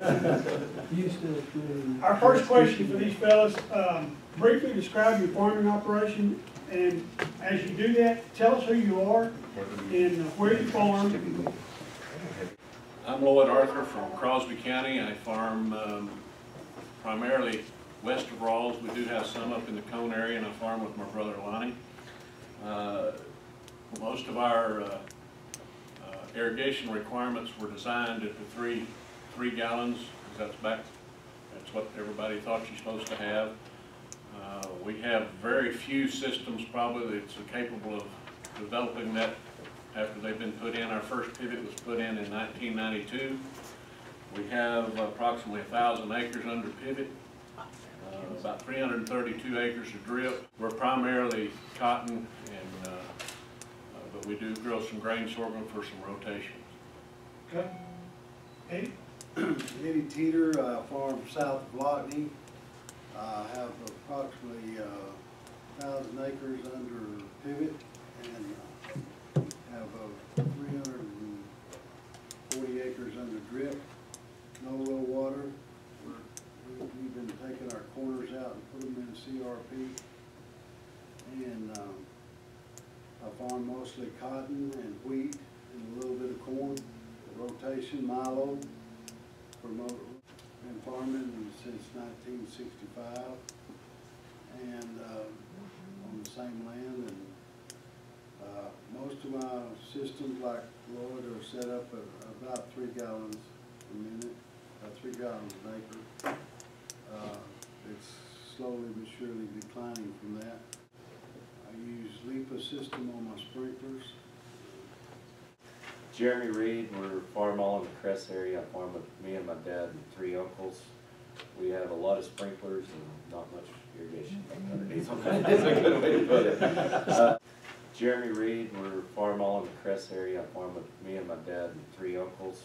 Our first question for these fellas, briefly describe your farming operation, and as you do that, tell us who you are and where you farm. I'm Lloyd Arthur from Crosby County. I farm primarily west of Rawls. We do have some up in the Cone area, and I farm with my brother Lonnie. Most of our irrigation requirements were designed at the three gallons, because that's what everybody thought you're supposed to have. We have very few systems probably that's capable of developing that after they've been put in. Our first pivot was put in 1992. We have approximately 1,000 acres under pivot, about 332 acres of drip. We're primarily cotton, and but we do grow some grain sorghum for some rotations. Okay. Eddie? Eddie Teeter, farm south of Lockney. I have approximately 1,000 acres under pivot, and have 340 acres under drip. No low water. We've been taking our corners out and put them in CRP. And I farm mostly cotton and wheat and a little bit of corn. Rotation, milo. Been farming since 1965, and on the same land. And most of my systems, like Lloyd, are set up at about 3 gallons a minute, about 3 gallons an acre. It's slowly but surely declining from that. I use LIPA system on my sprinklers. Jeremy Reed, we're farm all in the Crest area. I farm with me and my dad and 3 uncles. We have a lot of sprinklers and not much irrigation underneath them. That's a good way to put it. Jeremy Reed, we're farm all in the Crest area. I farm with me and my dad and 3 uncles.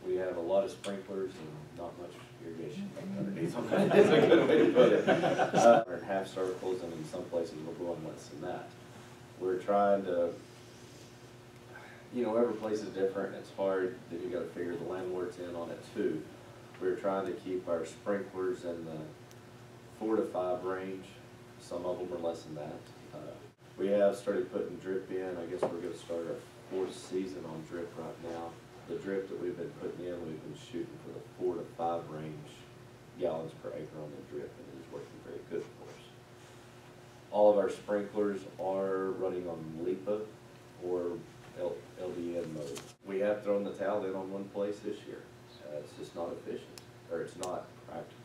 We have a lot of sprinklers and not much irrigation underneath them. That's a good way to put it. We're in half circles, and in some places we're going less than that. We're trying to, you know, every place is different. It's hard. Then you got to figure the landlord's in on it too. We're trying to keep our sprinklers in the 4 to 5 range. Some of them are less than that. We have started putting drip in. I guess we're going to start our 4th season on drip right now. The drip that we've been putting in, we've been shooting for the 4 to 5 range gallons per acre on the drip, and it is working very good for us. All of our sprinklers are running on LIPA or LDN mode. We have thrown the towel in on one place this year. It's just not efficient, or it's not practical.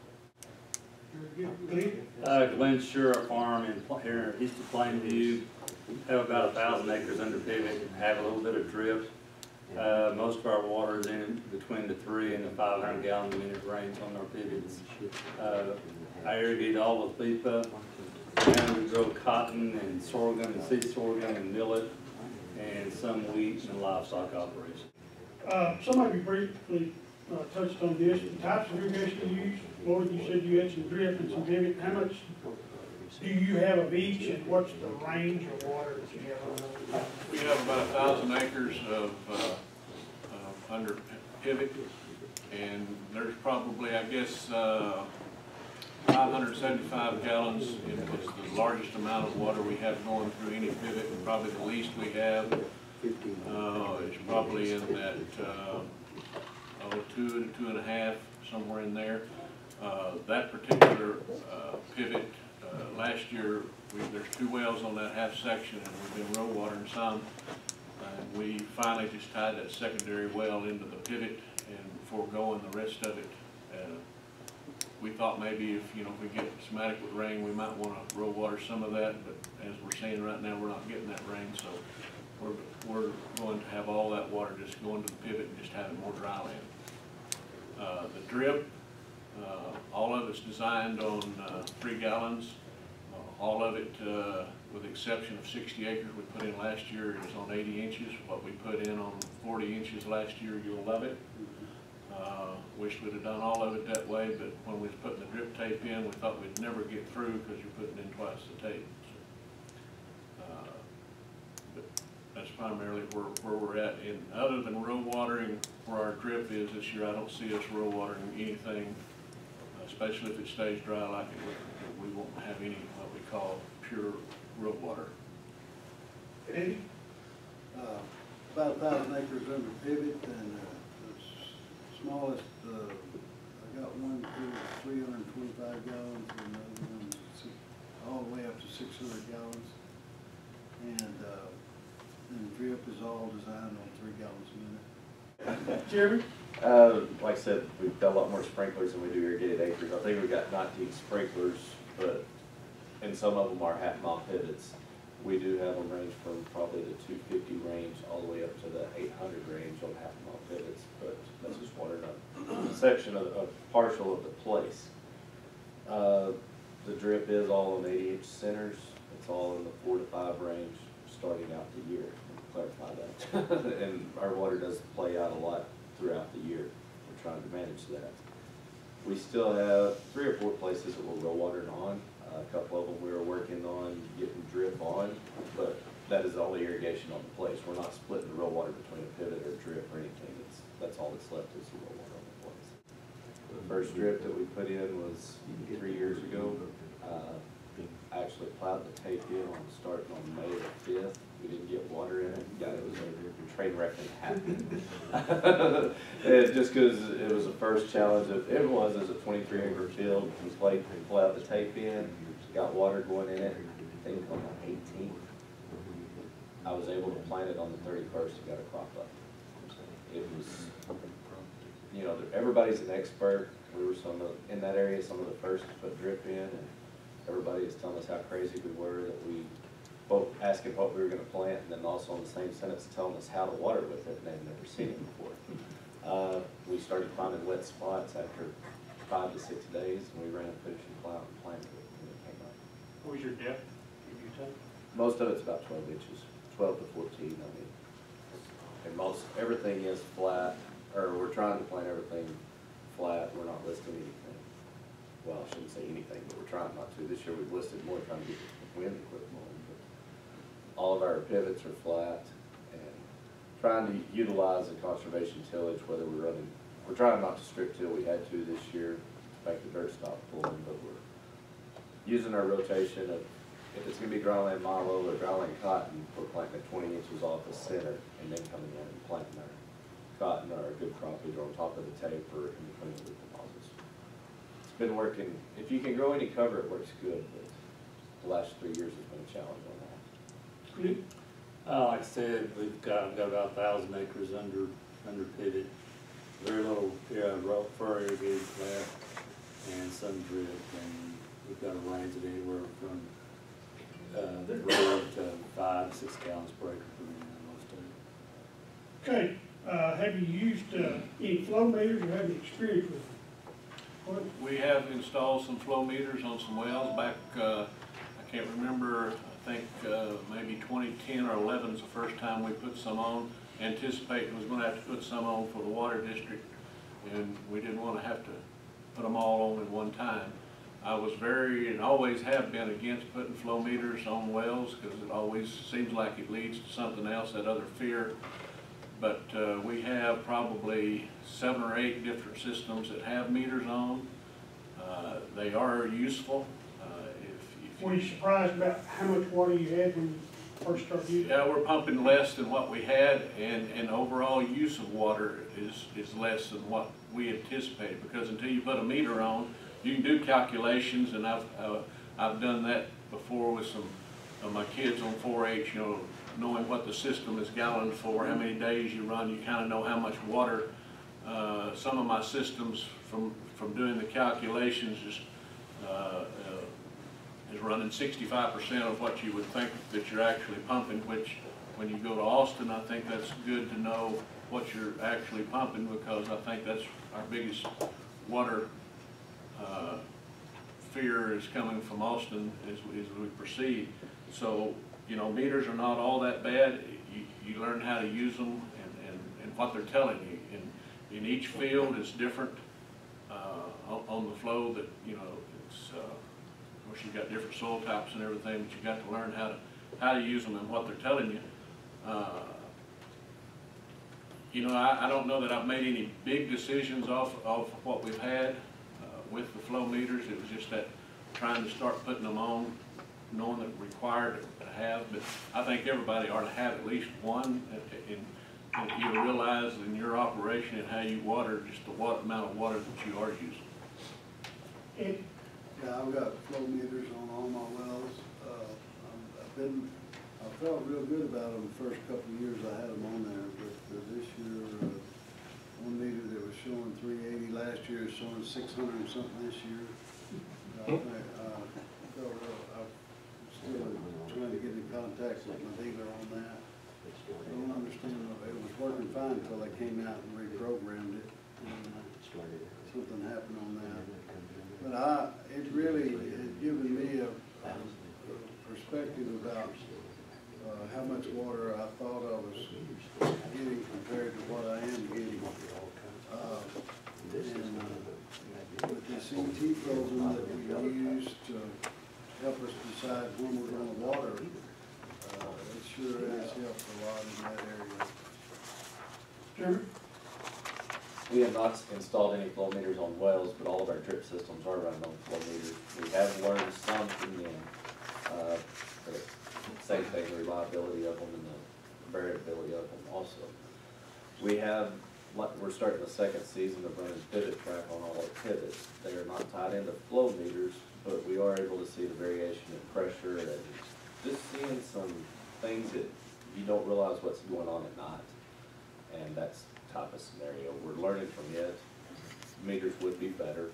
Glenn Sure farm here east of Plainview. Have about 1,000 acres under pivot. Have a little bit of drip. Most of our water is in between the 3 and the 500 gallon a minute range on our pivots. I irrigate all with LIPA. And we grow cotton and sorghum and seed sorghum and millet, and some wheat and livestock operation. Somebody briefly touched on this, the types of irrigation you use. Lloyd, you said you had some drip and some pivot. How much do you have of each, and what's the range of water that you have on those? We have about 1,000 acres of under pivot, and there's probably, I guess, 575 gallons is the largest amount of water we have going through any pivot, and probably the least we have is probably in that 2 to 2.5, somewhere in there. That particular pivot, last year there's 2 wells on that half section, and we've been row watering some. And we finally just tied that secondary well into the pivot and foregoing the rest of it. We thought maybe if we get some adequate rain, we might want to row water some of that, but as we're seeing right now, we're not getting that rain, so we're going to have all that water just going to the pivot and just having more dry land. The drip, all of it's designed on 3 gallons. All of it, with the exception of 60 acres we put in last year, is on 80 inches. What we put in on 40 inches last year, you'll love it. Wish we'd have done all of it that way, but when we was putting the drip tape in, we thought we'd never get through because you're putting in twice the tape. So, but as primarily where we're at. And other than row watering where our drip is this year, I don't see us row watering anything, especially if it stays dry like it would. We won't have any what we call pure row water. Eddie? About 1,000 acres under pivot, and the smallest, I got one to 325 gallons, and another one all the way up to 600 gallons. And drip is all designed on 3 gallons a minute. Jeremy? Like I said, we've got a lot more sprinklers than we do irrigated acres. I think we've got 19 sprinklers, but, and some of them are half-mile pivots. We do have them range from probably the 250 range all the way up to the 800 range on half-mile pivots, but that's just watering a section of partial of the place. The drip is all on 80-inch centers. It's all in the 4 to 5 range starting out the year. Clarify that. And our water does play out a lot throughout the year. We're trying to manage that. We still have 3 or 4 places that we're row watering on. A couple of them we were working on getting drip on, but that is the only irrigation on the place. We're not splitting the row water between a pivot or drip or anything. That's all that's left is the row water on the place. The first drip that we put in was 3 years ago. I actually plowed the tape in starting on May the 5th. We didn't get water in it. Yeah, it was a train wreck and happened. Just because it was the first challenge. It was as a 23-acre field. We plowed the tape in, got water going in it. I think on the 18th. I was able to plant it on the 31st and got a crop up. It was, you know, everybody's an expert. We were in that area, some of the first to put drip in, and everybody was telling us how crazy we were, that we both asking what we were going to plant, and then also in the same sentence telling us how to water with it, and they'd never seen it before. We started finding wet spots after 5 to 6 days, and we ran a finishing plow and planted it, and it came up. What was your depth, did you say? Most of it's about 12 inches, 12 to 14, I mean. And everything is flat, or we're trying to plant everything flat. We're not listing anything. Well, I shouldn't say anything, but we're trying not to. This year we've listed more, trying to get the wind equipment on. But all of our pivots are flat, and trying to utilize the conservation tillage, whether we're trying not to strip till we had to this year to make the dirt stop pulling, but we're using our rotation of, if it's going to be dryland milo or dryland cotton, we're planting it 20 inches off the center and then coming in and planting our cotton or our good crop either on top of the tape or in between the deposits. It's been working. If you can grow any cover, it works good, but the last 3 years has been a challenge on that. Good. Like I said, we've got about 1,000 acres under pivot. Very little fur irrigated left and some drip, and we've got a range of anywhere from the road to 5 to 6 gallons per acre per minute on most of it. Okay, have you used any flow meters or have any experience with them? What? We have installed some flow meters on some wells back, I can't remember, I think maybe 2010 or 11 is the first time we put some on. Anticipating was going to have to put some on for the water district, and we didn't want to have to put them all on at one time. I was very, and always have been, against putting flow meters on wells because it always seems like it leads to something else, that other fear. But we have probably 7 or 8 different systems that have meters on. They are useful. Were you surprised about how much water you had when you first started using it? Yeah, we're pumping less than what we had, and overall use of water is less than what we anticipated, because until you put a meter on, you can do calculations, and I've done that before with some of my kids on 4-H, you know, knowing what the system is gallons for, how many days you run, you kind of know how much water. Some of my systems from doing the calculations is running 65% of what you would think that you're actually pumping, which when you go to Austin, I think that's good to know what you're actually pumping, because I think that's our biggest water fear is coming from Austin as we proceed. So, you know, meters are not all that bad. You learn how to use them and what they're telling you. And in each field is different on the flow that, you know, it's, of course you've got different soil types and everything, but you got to learn how to use them and what they're telling you. You know, I don't know that I've made any big decisions off of what we've had with the flow meters. It was just that trying to start putting them on, knowing that we're required to have, but I think everybody ought to have at least one, and you realize in your operation and how you water, just the amount of water that you are using. Yeah, I've got flow meters on all my wells. I felt real good about them the first couple of years I had them on there, but this year, one meter that was showing 380 last year is showing 600 and something this year. I'm still trying to get in contact with my dealer on that. I don't understand, it was working fine until they came out and reprogrammed it, and something happened on that. But it really has given me a perspective about how much water I thought I was getting compared to what I am getting. With this ET program that we use to help us decide when we're going to water, it sure has helped a lot in that area. Sure. We have not installed any flow meters on wells, but all of our drip systems are running on flow meters. We have learned some from them, but same thing, the reliability of them and the variability of them also. We're starting the second season of running pivot track on all our pivots. They are not tied into flow meters, but we are able to see the variation in pressure and just seeing some things that you don't realize what's going on at night. And that's the type of scenario we're learning from yet. Meters would be better.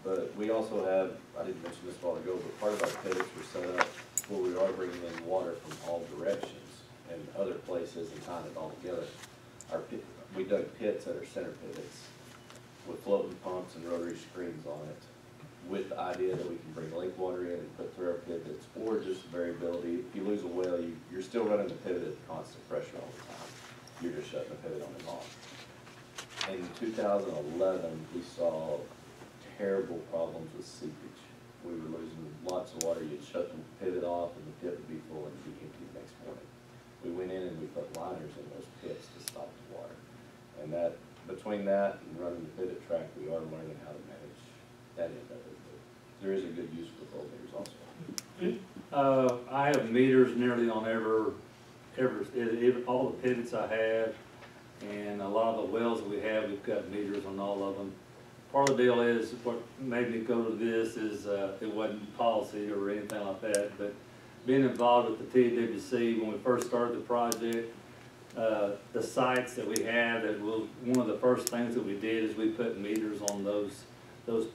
But we also have, I didn't mention this a while ago, but part of our pivots were set up where we are bringing in water from all directions and other places and tying it all together. We dug pits that are center pivots with floating pumps and rotary screens on it, with the idea that we can bring lake water in and put through our pivots, or just variability. If you lose a well, you're still running the pivot at constant pressure all the time. You're just shutting the pivot on and off. In 2011, we saw terrible problems with seepage. We were losing lots of water. You'd shut the pivot off and the pit would be full and it'd be empty the next morning. We went in and we put liners in those pits to stop the water. And that, between that and running the pivot track, we are learning how to manage that end of it. But there is a good use for flow meters also. I have meters nearly on all the pivots I have, and a lot of the wells that we have, we've got meters on all of them. Part of the deal is, what made me go to this is, it wasn't policy or anything like that, but being involved with the TAWC when we first started the project, the sites that we had, one of the first things that we did is we put meters on those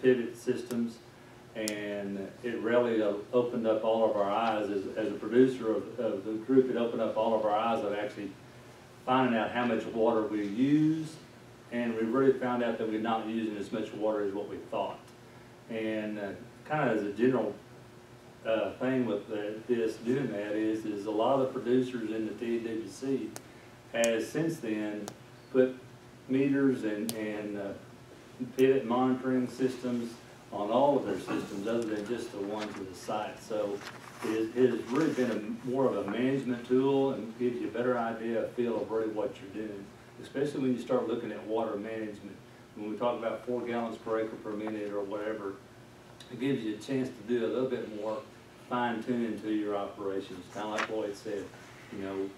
pivot systems, and it really opened up all of our eyes as a producer of the group. It opened up all of our eyes of actually finding out how much water we use, and we really found out that we're not using as much water as what we thought. And kind of as a general thing with this doing that is a lot of the producers in the TAWC has since then put meters and pivot monitoring systems on all of their systems other than just the ones with the site. So it has really been more of a management tool and gives you a better idea, a feel of really what you're doing, especially when you start looking at water management. When we talk about 4 gallons per acre per minute or whatever, it gives you a chance to do a little bit more fine tuning to your operations. Kind of like Lloyd said, you know,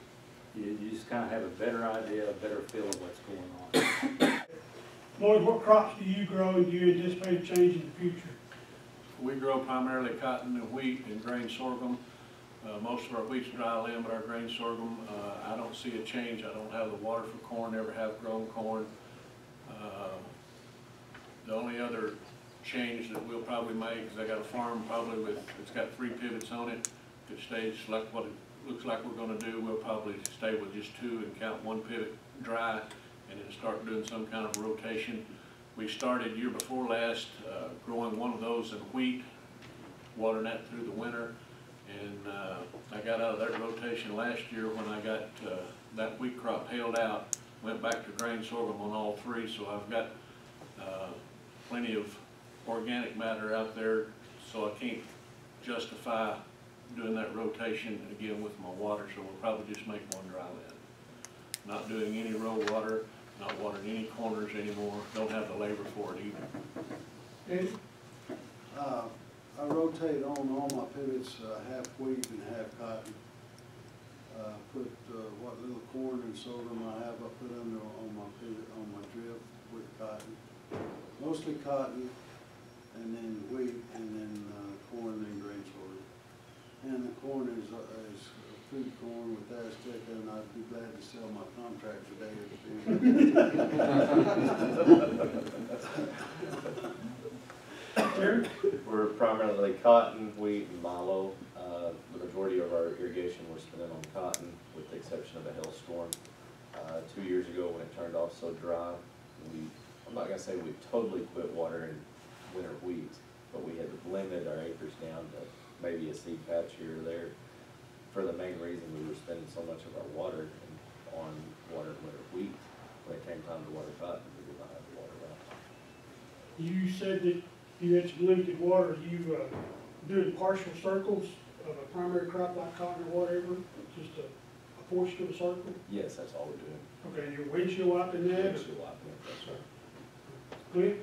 you just kind of have a better idea, a better feel of what's going on. Lloyd, what crops do you grow and do you anticipate change in the future? We grow primarily cotton and wheat and grain sorghum. Most of our wheat's dry land, but our grain sorghum, I don't see a change. I don't have the water for corn, never have grown corn. The only other change that we'll probably make is I got a farm probably it's got 3 pivots on it. If it stays like what it looks like we're going to do, we'll probably stay with just 2 and count 1 pivot dry and then start doing some kind of rotation. We started year before last growing one of those in wheat, watering that through the winter, and I got out of that rotation last year when I got that wheat crop hailed out, went back to grain sorghum on all 3, so I've got plenty of organic matter out there, so I can't justify doing that rotation again with my water, so we'll probably just make 1 dry land. not doing any row water, not watering any corners anymore, don't have the labor for it either. Eddie? I rotate on all my pivots, half wheat and half cotton. Put, what little corn and sorghum I have, I put under on my pivot, on my drip with cotton. Mostly cotton, and then wheat, and then, corn, and then grain sorghum. And the corn is food corn with Azteca, and I'd be glad to sell my contract today. Terry? We're primarily cotton, wheat, and milo. The majority of our irrigation we're spending on cotton, with the exception of a hailstorm. 2 years ago, when it turned off so dry, I'm not gonna say we totally quit watering winter wheat, but we had limited our acres down to maybe a seed patch here or there, for the main reason we were spending so much of our water on watering winter wheat. When it came time to water cotton, we did not have the water left. You said that you had some limited water. You doing partial circles of a primary crop like cotton or whatever, just a portion of a circle? Yes, that's all we're doing. Okay, your windshield wiping that? Windshield wiping, yes, sir. Clint?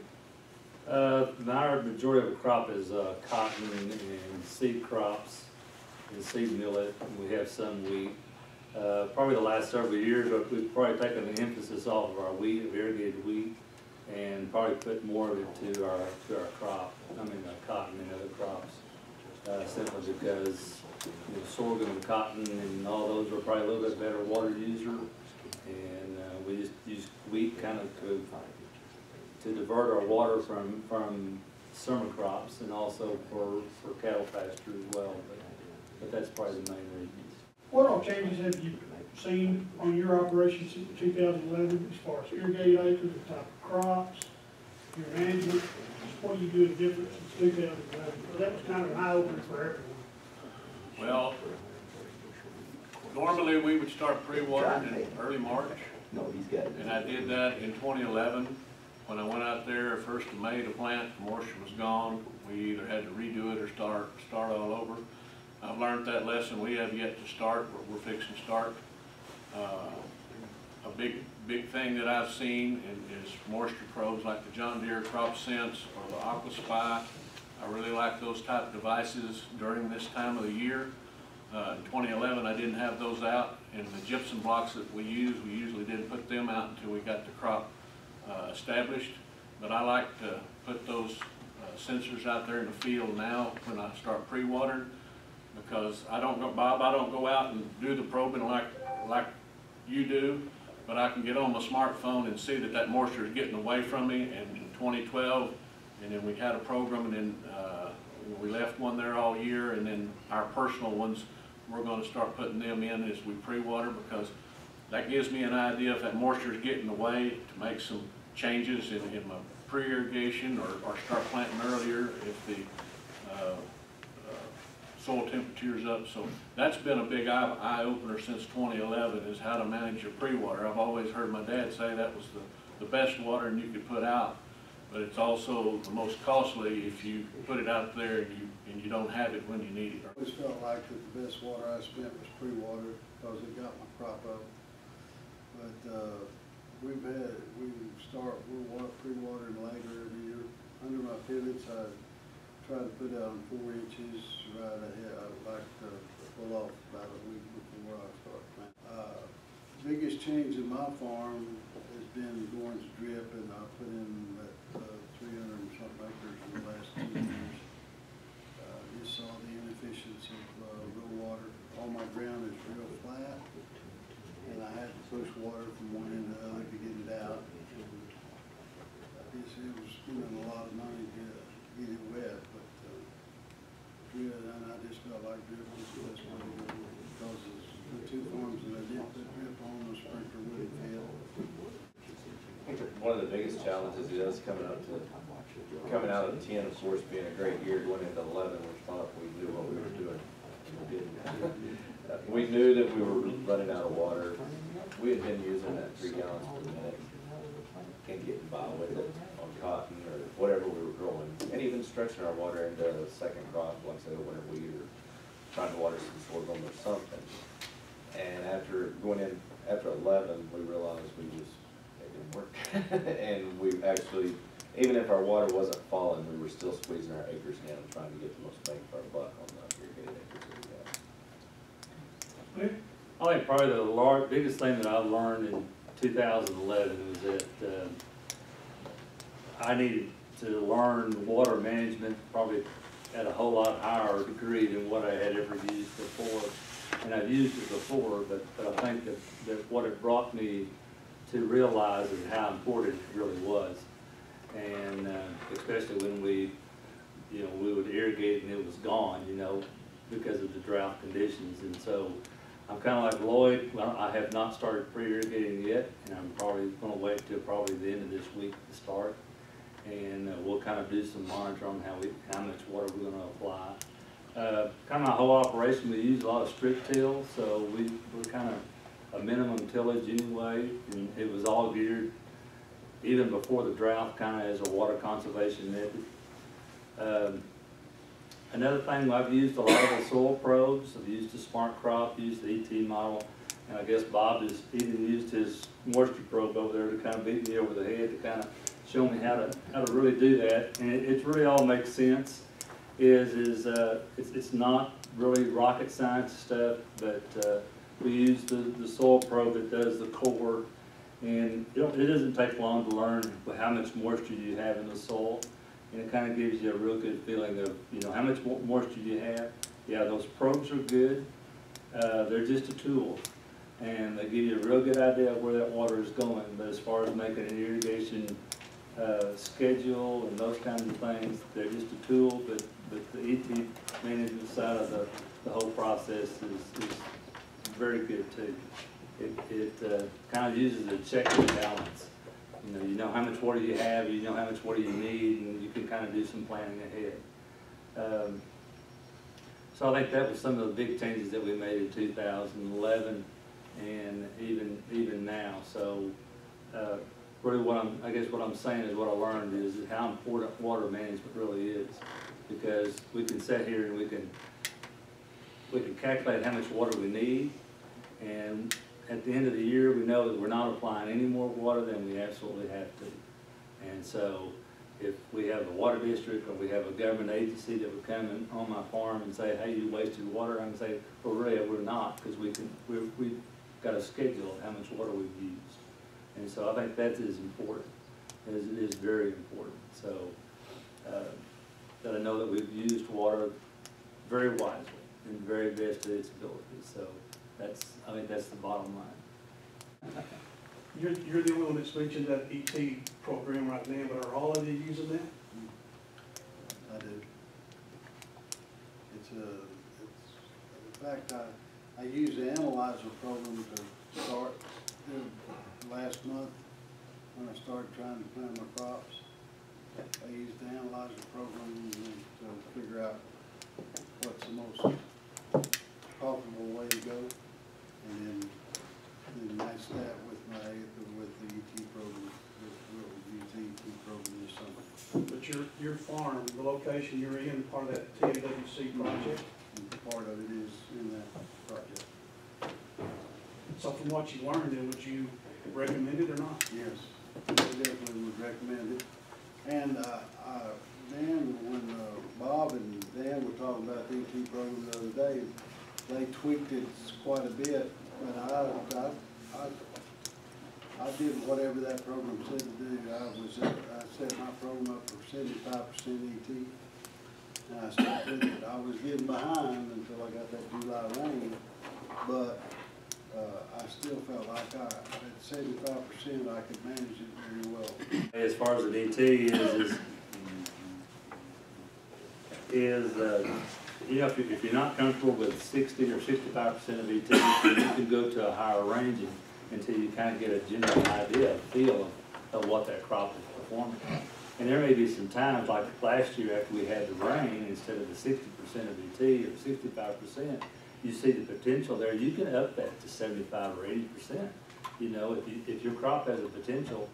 Our majority of the crop is cotton and seed crops and seed millet, and we have some wheat. Probably the last several years, we've probably taken the emphasis off of our wheat, of irrigated wheat, and probably put more of it to our crop, cotton and other crops. Simply because sorghum and cotton and all those are probably a little bit better water user, and we just use wheat kind of to divert our water from summer crops, and also for cattle pasture as well. But that's probably the main reasons. What all changes have you seen on your operation since 2011 as far as irrigated acres, the type of crops, your management? What do you do different since 2011? Because that was kind of an eye-opener for everyone. Well, normally we would start pre-watering in early March. No, he's got it. And I did that in 2011. When I went out there 1st of May to plant, the moisture was gone. We either had to redo it or start all over. I've learned that lesson. We have yet to start, but we're fixing to start. A big thing that I've seen is moisture probes like the John Deere Crop Sense or the AquaSpy. I really like those type of devices during this time of the year. In 2011, I didn't have those out, and the gypsum blocks that we usually didn't put them out until we got the crop established. But I like to put those sensors out there in the field now when I start pre-watering, because I don't go out and do the probing like you do, but I can get on my smartphone and see that moisture is getting away from me. And in 2012, and then we had a program, and then we left one there all year, and then our personal ones, we're going to start putting them in as we pre-water, because that gives me an idea if that moisture is getting away to make some changes in my pre-irrigation or start planting earlier if the soil temperature is up. So that's been a big eye-opener since 2011, is how to manage your pre-water. I've always heard my dad say that was the best watering you could put out, but it's also the most costly if you put it out there and you don't have it when you need it. I always felt like that the best water I spent was pre-water, because it got my crop up. But we're pre-watering later every year. Under my pivots, I try to put out 4 inches right ahead. I would like to pull off about a week before I start planting. Biggest change in my farm has been going to drip, and I put in 300 and something acres in the last 2 years. Just saw the inefficiency of real water. All my ground is real flat, and I had to push water from one end to the other to get it out. It was spending a lot of money to get it wet, but and I just felt like drip was the best way to go, because the 2 farms that I did put drip on, the sprinkler wouldn't fail. One of the biggest challenges is coming out of 10, of course, being a great year, going into 11, we thought we knew what we were doing, and we didn't. We knew that we were running out of water. We had been using that 3 gallons per minute and getting by with it on cotton or whatever we were growing, and even stretching our water into a second crop, like say a winter wheat, or trying to water some sorghum or something. And after going in after 11, we realized it didn't work. And we actually, even if our water wasn't falling, we were still squeezing our acres down and trying to get the most bang for our buck on the irrigated acres that we got. I think probably the biggest thing that I learned in 2011 was that I needed to learn water management probably at a whole lot higher degree than what I had ever used before. And I've used it before, but I think that what it brought me to realize is how important it really was. And especially when we would irrigate and it was gone, because of the drought conditions. And so I'm kind of like Lloyd. Well, I have not started pre-irrigating yet, and I'm probably going to wait till probably the end of this week to start. And we'll kind of do some monitoring on how much water we're going to apply. Kind of my whole operation, we use a lot of strip till, so we're kind of a minimum tillage anyway, and it was all geared even before the drought, kind of as a water conservation method. Another thing, I've used a lot of the soil probes. I've used the Smart Crop, used the ET model, and I guess Bob has even used his moisture probe over there to kind of beat me over the head to kind of show me how to really do that. And it really all makes sense. It's not really rocket science stuff, but we use the soil probe that does the core, and it doesn't take long to learn how much moisture you have in the soil. And it kind of gives you a real good feeling of, how much moisture you have. Yeah, those probes are good. They're just a tool. And they give you a real good idea of where that water is going. But as far as making an irrigation schedule and those kinds of things, they're just a tool. But the ET management side of the whole process is very good too. It kind of uses a check and balance. You know how much water you have, you know how much water you need, and you can kind of do some planning ahead. So I think that was some of the big changes that we made in 2011 and even now. So really what I'm saying is what I learned is how important water management really is, because we can sit here and we can calculate how much water we need, and at the end of the year, we know that we're not applying any more water than we absolutely have to. And so if we have a water district or we have a government agency that would come in on my farm and say, hey, you wasted water, I can say, well, really, we're not, because we've got a schedule of how much water we've used. And so I think that is important. It is very important. So that I know that we've used water very wisely and very best to its ability. So I think that's the bottom line. You're the only one that's mentioned that ET program right now, but are all of you using that? I do. In fact, I used the analyzer program to start last month when I started trying to plant my crops. I used the analyzer program to figure out what's the most profitable way to go, and then match that with the ET program. We'll use the ET program this summer. But your farm, the location you're in, part of that TAWC project? And part of it is in that project. So from what you learned, then would you recommend it or not? Yes, I definitely would recommend it. And Dan, when Bob and Dan were talking about the ET program the other day, they tweaked it quite a bit, but I did whatever that program said to do. I set my program up for 75% ET, and I stuck with it. I was getting behind until I got that July rain, but I still felt like at 75% I could manage it very well. As far as the ET if you're not comfortable with 60 or 65% of ET, you can go to a higher range until you kind of get a general idea, feel of what that crop is performing. And there may be some times, like last year after we had the rain, instead of the 60% of ET or 65%, you see the potential there. You can up that to 75 or 80%. If your crop has a potential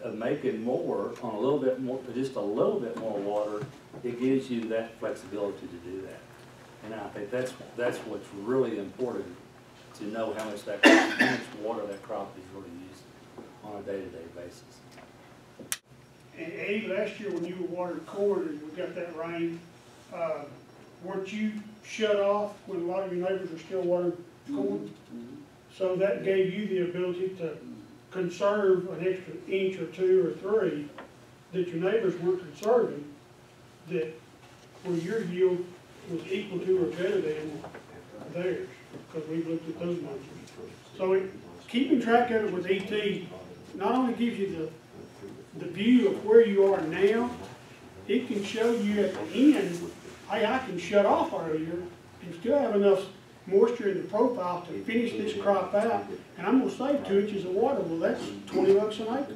of making more on a little bit more, just a little bit more water, it gives you that flexibility to do that. And I think that's what's really important to know how much water that crop is really using on a day-to-day basis. And Eddie, last year when you were watering corn and we got that rain, weren't you shut off when a lot of your neighbors were still watering corn? So that gave you the ability to conserve an extra inch or two or three that your neighbors weren't conserving, that where your yield was equal to or better than theirs, because we've looked at those numbers. So keeping track of it with ET not only gives you the view of where you are now, it can show you at the end, hey, I can shut off earlier and still have enough moisture in the profile to finish this crop out, and I'm going to save 2 inches of water. Well, that's $20 an acre.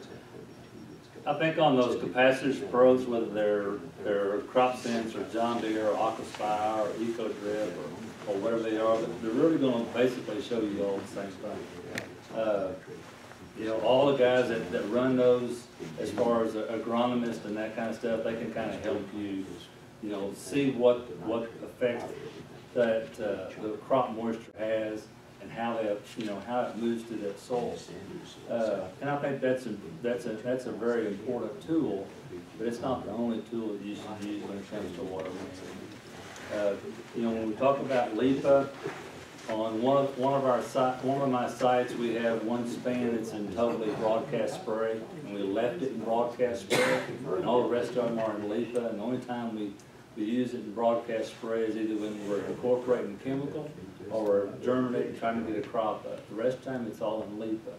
I think on those capacitors probes, whether they're Crop Sense or John Deere or Aquaspire or Eco Drip or whatever they are, but they're really going to basically show you all the same thing. You know, all the guys that run those, as far as agronomists and that kind of stuff, they can kind of help you, you know, see what effect that the crop moisture has and how that, you know, how it moves through that soil. And I think that's a very important tool, but it's not the only tool that you should use when it comes to water management. You know, when we talk about LIPA, on one of my sites, we have one span that's in totally broadcast spray, and we left it in broadcast spray, and all the rest of them are in LIPA, and the only time we use it in broadcast spray is either when we're incorporating chemical or we're germinating, trying to get a crop up. The rest of the time, it's all in LIPA.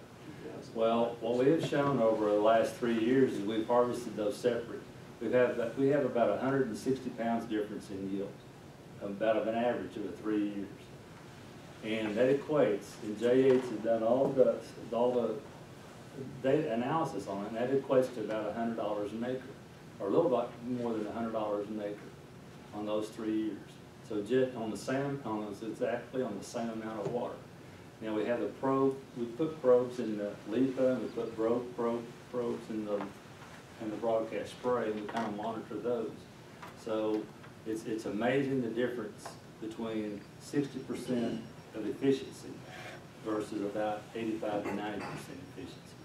Well, what we have shown over the last 3 years is we've harvested those separate. We have about 160 pounds difference in yield, about an average of 3 years. And that equates, and J8 has done all the data analysis on it, and that equates to about $100 an acre, or a little bit more than $100 an acre on those 3 years. So just on the same, exactly on the same amount of water. Now we have the probe, we put probes in the LIPA, and we put probes in the broadcast spray, and we kind of monitor those. So it's amazing the difference between 60% of efficiency versus about 85 to 90% efficiency.